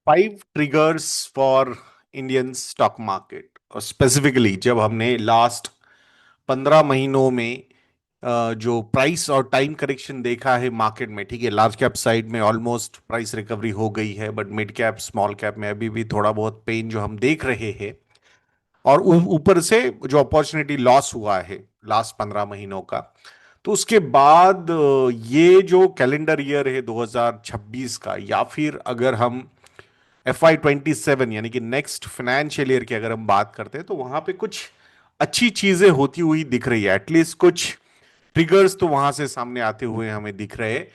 5 triggers for Indian stock market. और specifically जब हमने लास्ट 15 महीनों में जो प्राइस और टाइम करेक्शन देखा है मार्केट में, ठीक है, लार्ज कैप साइड में ऑलमोस्ट प्राइस रिकवरी हो गई है, but mid cap small cap में अभी भी थोड़ा बहुत पेन जो हम देख रहे हैं। और ऊपर से जो अपॉर्चुनिटी लॉस हुआ है लास्ट 15 महीनों का, तो उसके बाद ये जो कैलेंडर ईयर है 2026 का, या फिर अगर हम FY27 यानी कि नेक्स्ट फाइनेंशियल ईयर की अगर हम बात करते हैं, तो वहां पे कुछ अच्छी चीजें होती हुई दिख रही है। एटलीस्ट कुछ ट्रिगर्स तो वहां से सामने आते हुए हमें दिख रहे हैं।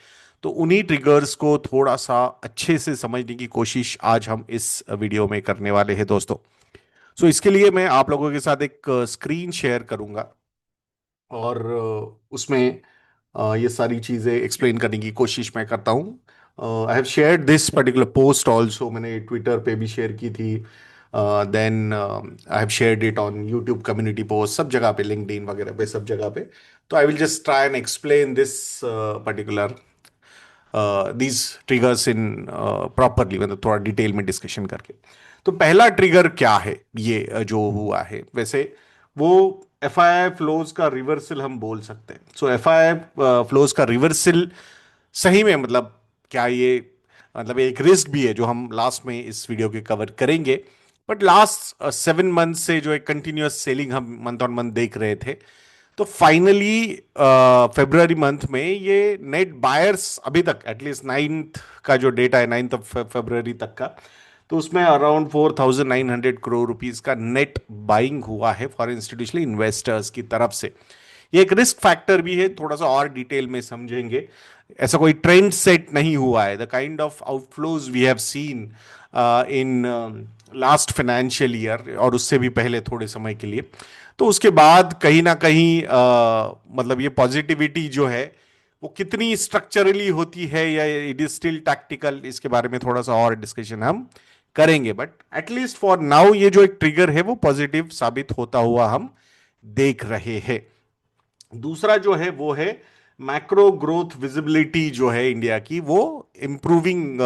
तो उन्हीं ट्रिगर्स को थोड़ा सा अच्छे से समझने की कोशिश आज हम इस वीडियो में करने वाले हैं दोस्तों। सो इसके लिए मैं आप लोगों के साथ एक स्क्रीन शेयर करूंगा, और उसमें ये सारी चीजें एक्सप्लेन करने की कोशिश मैं करता हूँ। I have shared this particular post also, मैंने ट्विटर पे भी शेयर की थी। Then I have shared it on YouTube community post, सब जगह पे, लिंक्डइन वगैरह पे, सब जगह पे। तो I will just try and explain this particular these triggers in properly, मतलब थोड़ा डिटेल में डिस्कशन करके। तो पहला ट्रिगर क्या है, ये जो हुआ है, वैसे वो एफआईआई फ्लोज का रिवर्सल हम बोल सकते हैं। सो एफआईआई फ्लोज का रिवर्सल सही में, मतलब क्या ये, मतलब एक रिस्क भी है जो हम लास्ट में इस वीडियो के कवर करेंगे। बट लास्ट 7 मंथ से जो एक कंटिन्यूअस सेलिंग हम मंथ ऑन मंथ देख रहे थे, तो फाइनली फेब्रुवरी मंथ में ये नेट बायर्स अभी तक, एटलीस्ट 9th का जो डेटा है, 9th ऑफ फेब्रुवरी तक का, तो उसमें अराउंड 4,900 करोड़ रुपीज का नेट बाइंग हुआ है फॉर इंस्टीट्यूशनल इन्वेस्टर्स की तरफ से। ये एक रिस्क फैक्टर भी है, थोड़ा सा और डिटेल में समझेंगे। ऐसा कोई ट्रेंड सेट नहीं हुआ है, the kind of outflows we have seen in last financial year और उससे भी पहले थोड़े समय के लिए। तो उसके बाद कहीं ना कहीं मतलब ये पॉजिटिविटी जो है वो कितनी स्ट्रक्चरली होती है या इट इज स्टिल टैक्टिकल, इसके बारे में थोड़ा सा और डिस्कशन हम करेंगे। बट एटलीस्ट फॉर नाउ ये जो एक ट्रिगर है वो पॉजिटिव साबित होता हुआ हम देख रहे हैं। दूसरा जो है वो है मैक्रो ग्रोथ विजिबिलिटी जो है इंडिया की, वो इम्प्रूविंग,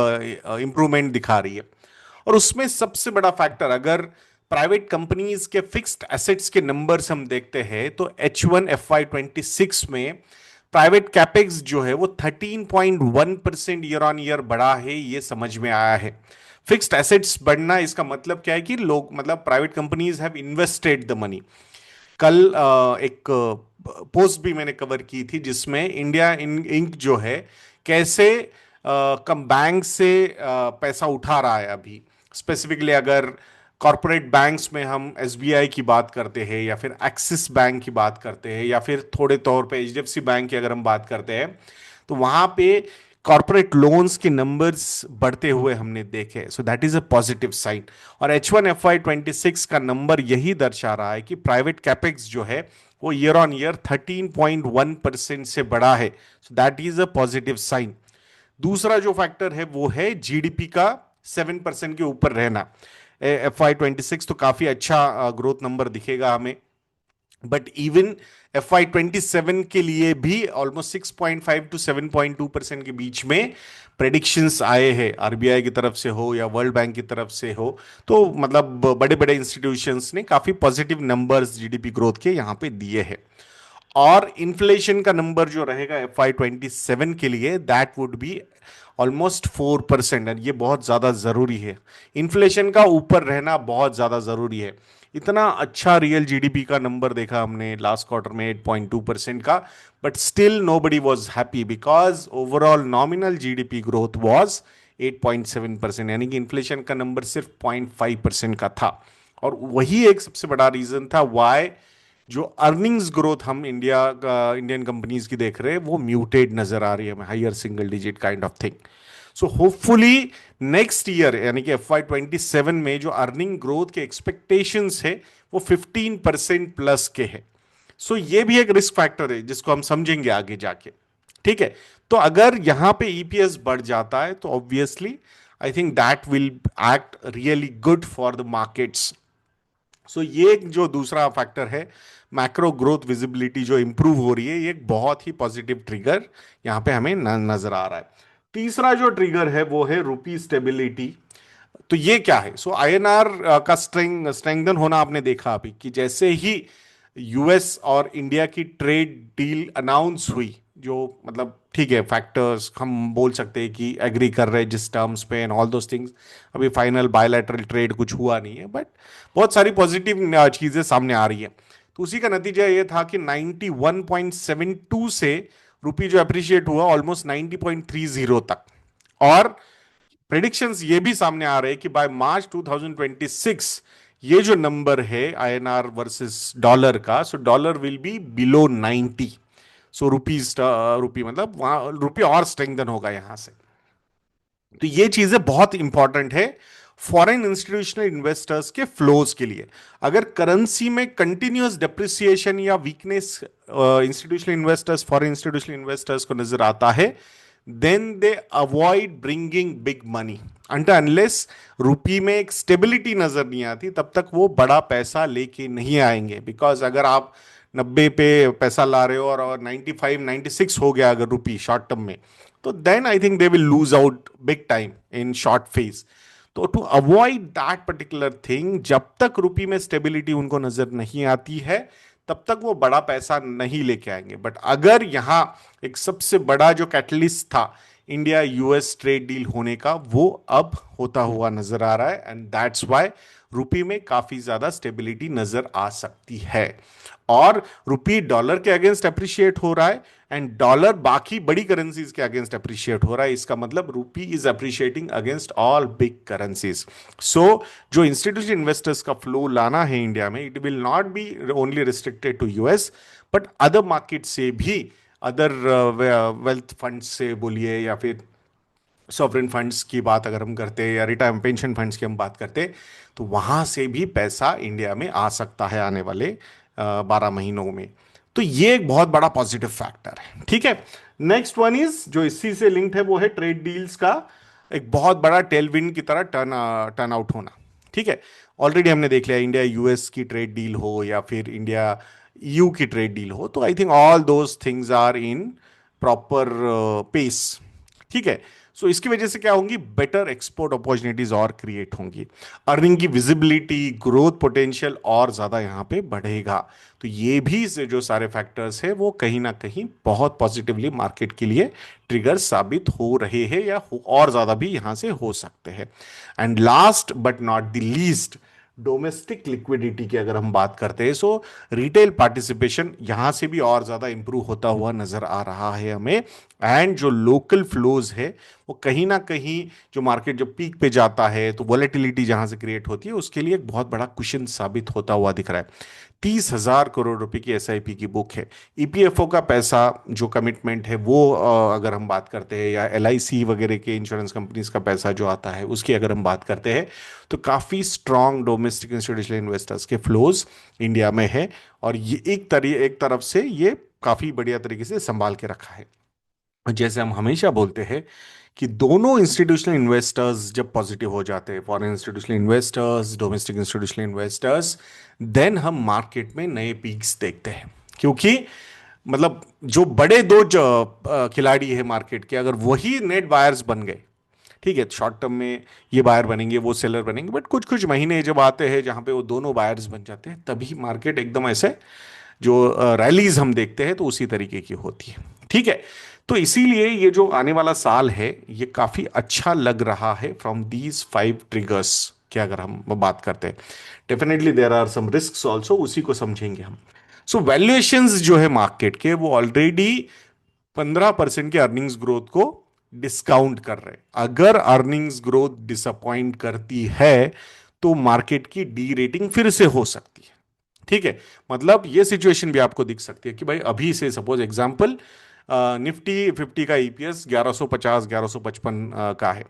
इम्प्रूवमेंट दिखा रही है। और उसमें सबसे बड़ा फैक्टर, अगर प्राइवेट कंपनीज के फिक्स्ड एसेट्स के नंबर्स हम देखते हैं, तो H1 FY26 में प्राइवेट कैपेक्स जो है वो 13.1% ईयर ऑन ईयर बढ़ा है, ये समझ में आया है। फिक्स्ड एसेट्स बढ़ना, इसका मतलब क्या है कि लोग, मतलब private companies have invested the money. कल एक पोस्ट भी मैंने कवर की थी जिसमें इंडिया इंक जो है कैसे कम बैंक से पैसा उठा रहा है अभी। स्पेसिफिकली अगर कॉरपोरेट बैंक्स में हम एसबीआई की बात करते हैं, या फिर एक्सिस बैंक की बात करते हैं, या फिर थोड़े तौर पे एचडीएफसी बैंक की अगर हम बात करते हैं, तो वहां पे कॉरपोरेट लोन्स के नंबर्स बढ़ते हुए हमने देखे। So that is a positive sign. और H1 FY26 का नंबर यही दर्शा रहा है कि प्राइवेट कैपेक्स जो है वो ईयर ऑन ईयर 13.1% से बढ़ा है। So that is a positive sign. दूसरा जो फैक्टर है वो है जीडीपी का 7% के ऊपर रहना। FY26 तो काफी अच्छा ग्रोथ नंबर दिखेगा हमें, बट इवन FY27 के लिए भी ऑलमोस्ट 6.5 to 7.2% के बीच में प्रेडिक्शंस आए हैं, आरबीआई की तरफ से हो या वर्ल्ड बैंक की तरफ से हो। तो मतलब बड़े बड़े इंस्टीट्यूशंस ने काफी पॉजिटिव नंबर्स जीडीपी ग्रोथ के यहाँ पे दिए हैं। और इन्फ्लेशन का नंबर जो रहेगा FY27 के लिए, that would be almost 4%, and ये बहुत ज्यादा जरूरी है। इन्फ्लेशन का ऊपर रहना बहुत ज्यादा जरूरी है। इतना अच्छा रियल जीडीपी का नंबर देखा हमने लास्ट क्वार्टर में 8.2% का, but still nobody was happy because overall nominal GDP growth was 8.7%, यानी कि इन्फ्लेशन का नंबर सिर्फ 0.5% का था। और वही एक सबसे बड़ा रीजन था वाई जो अर्निंग्स ग्रोथ हम इंडियन कंपनीज की देख रहे हैं वो म्यूटेड नजर आ रही है हमें, higher single digit kind of thing. So hopefully next year यानी कि FY27 में जो अर्निंग ग्रोथ के एक्सपेक्टेशंस है वो 15% प्लस के है। सो ये भी एक रिस्क फैक्टर है जिसको हम समझेंगे आगे जाके। ठीक है, तो अगर यहां पे ईपीएस बढ़ जाता है तो obviously I think that will act really good for the markets. So ये जो दूसरा फैक्टर है, मैक्रो ग्रोथ विजिबिलिटी जो इंप्रूव हो रही है, ये एक बहुत ही पॉजिटिव ट्रिगर यहां पे हमें नजर आ रहा है। तीसरा जो ट्रिगर है वो है रुपी स्टेबिलिटी। तो ये क्या है? सो आईएनआर का स्ट्रेंगन होना आपने देखा अभी कि जैसे ही यूएस और इंडिया की ट्रेड डील अनाउंस हुई, जो मतलब ठीक है, फैक्टर्स हम बोल सकते हैं कि एग्री कर रहे हैं जिस टर्म्स पे एंड ऑल दोस थिंग्स, अभी फाइनल बायलैटरल ट्रेड कुछ हुआ नहीं है, बट बहुत सारी पॉजिटिव चीजें सामने आ रही है। तो उसी का नतीजा ये था कि 91.72 से रुपी जो अप्रिशिएट हुआ ऑलमोस्ट 90.30 तक। और प्रेडिक्शंस ये भी सामने आ रहे हैं कि बाय मार्च 2026 ये जो नंबर है आईएनआर वर्सेस डॉलर का, so dollar will be below 90। So rupees rupee मतलब वहां रुपी और स्ट्रेंथन होगा यहां से। तो ये चीजें बहुत इंपॉर्टेंट है फॉरेन इंस्टीट्यूशनल इन्वेस्टर्स के फ्लोज के लिए। अगर करेंसी में कंटिन्यूअस डेप्रिसिएशन या weakness institutional investors, foreign institutional investors को नजर आता है, then they avoid bringing big money until unless rupee में एक स्टेबिलिटी नजर नहीं आती, तब तक वो बड़ा पैसा लेके नहीं आएंगे। बिकॉज अगर आप 90 पे पैसा ला रहे हो और 95 96 हो गया अगर रुपी शॉर्ट टर्म में, तो then I think they will lose out big time in short phase. तो to avoid that particular thing, जब तक रुपी में स्टेबिलिटी उनको नजर नहीं आती है, तब तक वो बड़ा पैसा नहीं लेके आएंगे। बट अगर यहां एक सबसे बड़ा जो कैटलिस्ट था इंडिया यूएस ट्रेड डील होने का, वो अब होता हुआ नजर आ रहा है, एंड दैट्स व्हाई रुपी में काफी ज्यादा स्टेबिलिटी नजर आ सकती है। और रुपी डॉलर के अगेंस्ट अप्रिशिएट हो रहा है एंड डॉलर बाकी बड़ी करेंसीज के अगेंस्ट अप्रिशिएट हो रहा है। इसका मतलब rupee is appreciating against all big currencies. So जो इंस्टीट्यूशनल इन्वेस्टर्स का फ्लो लाना है इंडिया में, it will not be only restricted to US, but other market से भी, अदर वेल्थ फंड से बोलिए, या फिर सॉवरेन फंड्स की बात अगर हम करते हैं, या रिटायरमेंट पेंशन फंड्स की हम बात करते हैं, तो वहां से भी पैसा इंडिया में आ सकता है आने वाले 12 महीनों में। तो ये एक बहुत बड़ा पॉजिटिव फैक्टर है। ठीक है, नेक्स्ट वन इज जो इसी से लिंक्ड है, वो है ट्रेड डील्स का एक बहुत बड़ा टेलविंड की तरह टर्न आउट होना। ठीक है, ऑलरेडी हमने देख लिया, इंडिया यूएस की ट्रेड डील हो या फिर इंडिया ईयू की ट्रेड डील हो, तो I think all those things are in proper pace. ठीक है, सो इसकी वजह से क्या होंगी, बेटर एक्सपोर्ट अपॉर्चुनिटीज और क्रिएट होंगी, अर्निंग की विजिबिलिटी, ग्रोथ पोटेंशियल और ज्यादा यहां पे बढ़ेगा। तो ये भी से जो सारे फैक्टर्स है वो कहीं ना कहीं बहुत पॉजिटिवली मार्केट के लिए ट्रिगर साबित हो रहे हैं, या और ज्यादा भी यहां से हो सकते हैं। And last but not the least, domestic liquidity की अगर हम बात करते हैं, सो रिटेल पार्टिसिपेशन यहां से भी और ज्यादा इंप्रूव होता हुआ नजर आ रहा है हमें। एंड जो लोकल फ्लोज है वो कहीं ना कहीं, जो मार्केट जब पीक पे जाता है तो वॉलेटिलिटी जहां से क्रिएट होती है, उसके लिए एक बहुत बड़ा कुशन साबित होता हुआ दिख रहा है। 30,000 करोड़ रुपए की एसआईपी की बुक है। ईपीएफओ का पैसा जो कमिटमेंट है वो अगर हम बात करते हैं, या एलआईसी वगैरह के इंश्योरेंस कंपनीज का पैसा जो आता है उसकी अगर हम बात करते हैं, तो काफी स्ट्रांग डोमेस्टिक इंस्टीट्यूशनल इन्वेस्टर्स के फ्लोज इंडिया में है। और ये एक तरफ से ये काफी बढ़िया तरीके से संभाल के रखा है। जैसे हम हमेशा बोलते हैं कि दोनों इंस्टीट्यूशनल इन्वेस्टर्स जब पॉजिटिव हो जाते हैं, foreign institutional investors, domestic institutional investors, then हम मार्केट में नए पीक्स देखते हैं। क्योंकि मतलब जो बड़े दो जो खिलाड़ी है मार्केट के, अगर वही नेट बायर्स बन गए, ठीक है, शॉर्ट टर्म में ये बायर बनेंगे वो सेलर बनेंगे, बट कुछ कुछ महीने जब आते हैं जहां पे वो दोनों बायर्स बन जाते हैं, तभी मार्केट एकदम ऐसे जो रैलीज हम देखते हैं तो उसी तरीके की होती है। ठीक है, तो इसीलिए ये जो आने वाला साल है ये काफी अच्छा लग रहा है फ्रॉम दीज 5 ट्रिगर्स की अगर हम बात करते हैं। Definitely there are some risk also, उसी को समझेंगे हम। सो वैल्यूएशंस जो है मार्केट के, वो ऑलरेडी 15% के अर्निंग्स ग्रोथ को डिस्काउंट कर रहे हैं। अगर अर्निंग्स ग्रोथ डिसअपॉइंट करती है तो मार्केट की डी रेटिंग फिर से हो सकती है। ठीक है, मतलब ये सिचुएशन भी आपको दिख सकती है कि भाई अभी से सपोज एग्जांपल निफ्टी 50 का ईपीएस 1150 1155 का है,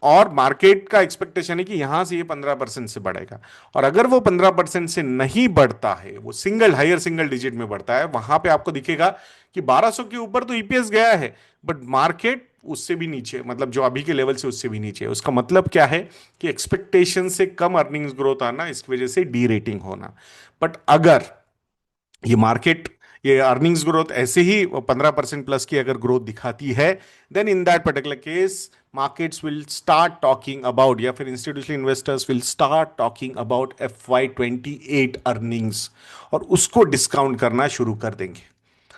और मार्केट का एक्सपेक्टेशन है कि यहां से ये 15% से बढ़ेगा। और अगर वो 15% से नहीं बढ़ता है, वो हायर सिंगल डिजिट में बढ़ता है, वहां पे आपको दिखेगा कि 1200 के ऊपर तो ईपीएस गया है, बट मार्केट उससे भी नीचे, मतलब जो अभी के लेवल से उससे भी नीचे है। उसका मतलब क्या है कि एक्सपेक्टेशन से कम अर्निंग्स ग्रोथ आना, इसकी वजह से डी रेटिंग होना। बट अगर ये मार्केट ये अर्निंग्स ग्रोथ ऐसे ही 15% प्लस की अगर ग्रोथ दिखाती है, then in that particular case markets will start talking about, या फिर institutional investors will start talking about FY 28 earnings, और उसको डिस्काउंट करना शुरू कर देंगे।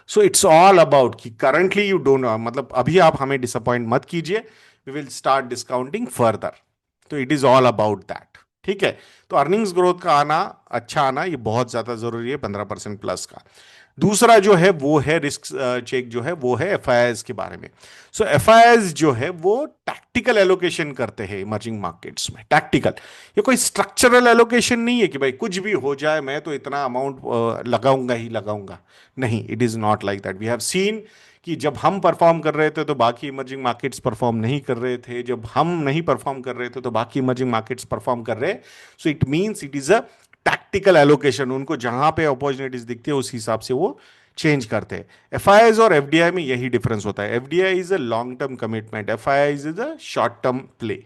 सो इट्स ऑल अबाउट कि करंटली यू डोंट, मतलब अभी आप हमें डिसअपॉइंट मत कीजिए, we will start discounting further. तो it is all about that. ठीक है। तो अर्निंग्स ग्रोथ का आना, अच्छा आना, ये बहुत ज्यादा जरूरी है 15% प्लस का। दूसरा जो है वो है रिस्क चेक, जो है वो है एफआईआईज के बारे में। सो एफआईआईज जो है वो टैक्टिकल एलोकेशन करते हैं इमर्जिंग मार्केट्स में। टैक्टिकल, ये कोई स्ट्रक्चरल एलोकेशन नहीं है कि भाई कुछ भी हो जाए मैं तो इतना अमाउंट लगाऊंगा ही लगाऊंगा। नहीं, it is not like that. We have seen कि जब हम परफॉर्म कर रहे थे तो बाकी इमर्जिंग मार्केट्स परफॉर्म नहीं कर रहे थे, जब हम नहीं परफॉर्म कर रहे थे तो बाकी इमर्जिंग मार्केट्स परफॉर्म कर रहे। So it means it is a tactical allocation. उनको जहां पे अपॉर्चुनिटीज दिखती है उस हिसाब से वो चेंज करते हैं। एफआईआईज और एफडीआई में यही डिफरेंस होता है। FDI is a long term commitment, FII is a short term play.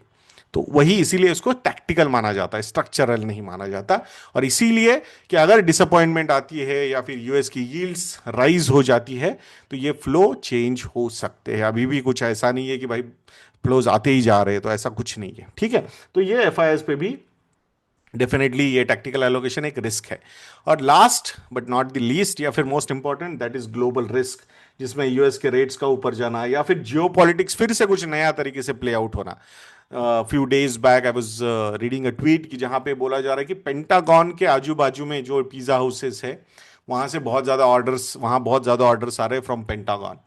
तो वही इसीलिए इसको टैक्टिकल माना जाता है, स्ट्रक्चरल नहीं माना जाता। और इसीलिए कि अगर डिसअपॉइंटमेंट आती है या फिर यूएस की यील्ड्स राइज हो जाती है तो ये फ्लो चेंज हो सकते हैं। अभी भी कुछ ऐसा नहीं है कि भाई फ्लोज आते ही जा रहे हैं, तो ऐसा कुछ नहीं है। ठीक है। तो ये एफआईएस पे भी डेफिनेटली ये टैक्टिकल एलोकेशन एक रिस्क है। और last but not the least, या फिर most important, that is global risk, जिसमें यूएस के रेट्स का ऊपर जाना या फिर जियो पॉलिटिक्स फिर से कुछ नया तरीके से प्ले आउट होना। Few days back I was reading a tweet कि जहां पे बोला जा रहा है कि पेंटागन के आजू बाजू में जो पिज्जा हाउसेस है वहां से बहुत ज्यादा ऑर्डर्स, वहां बहुत ज्यादा ऑर्डर्स आ रहे हैं फ्रॉम पेंटागन।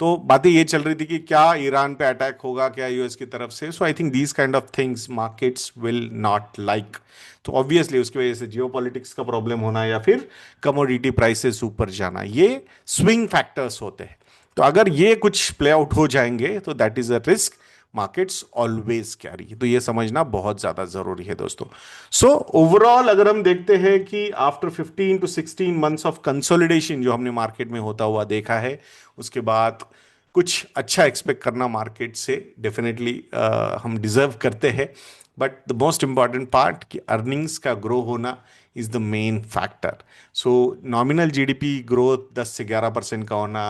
तो बातें ये चल रही थी कि क्या ईरान पे अटैक होगा क्या यूएस की तरफ से। So I think these kind of things markets will not like. तो ऑब्वियसली उसकी वजह से जियो पॉलिटिक्स का प्रॉब्लम होना या फिर कमोडिटी प्राइसेस ऊपर जाना, ये स्विंग फैक्टर्स होते हैं। तो अगर ये कुछ प्ले आउट हो जाएंगे तो that is a risk markets always carry. तो ये समझना बहुत ज्यादा जरूरी है दोस्तों। सो ओवरऑल अगर हम देखते हैं कि after 15 to 16 months of consolidation जो हमने मार्केट में होता हुआ देखा है, उसके बाद कुछ अच्छा एक्सपेक्ट करना मार्केट से डेफिनेटली हम डिजर्व करते हैं। But the most important part कि अर्निंग्स का ग्रो होना is the main factor. So nominal GDP growth 10 से 11% का होना,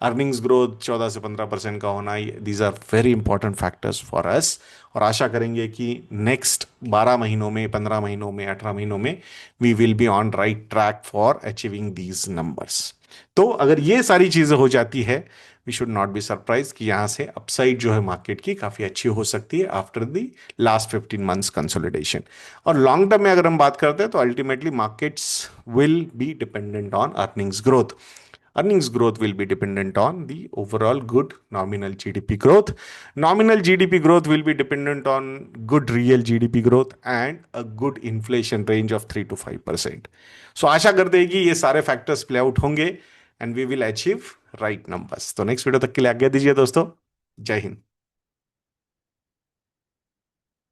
अर्निंग्स ग्रोथ 14 से 15% का होना, these are very important factors for us. और आशा करेंगे कि नेक्स्ट 12 महीनों में, 15 महीनों में, 18 महीनों में we will be on right track for achieving these numbers. तो अगर ये सारी चीजें हो जाती है, we should not be surprise कि यहां से अपसाइड जो है मार्केट की काफी अच्छी हो सकती है after the last 15 months consolidation. और लॉन्ग टर्म में अगर हम बात करते हैं तो ultimately markets will be dependent on earnings growth. Earnings growth will be dependent on the overall good nominal GDP growth. Nominal GDP growth will be dependent on good real GDP growth and a good inflation range of 3 to 5%. So आशा करते हैं कि ये सारे factors play out होंगे and we will achieve right numbers. तो next video तक के लिए आज्ञा दीजिए दोस्तों। जय हिंद।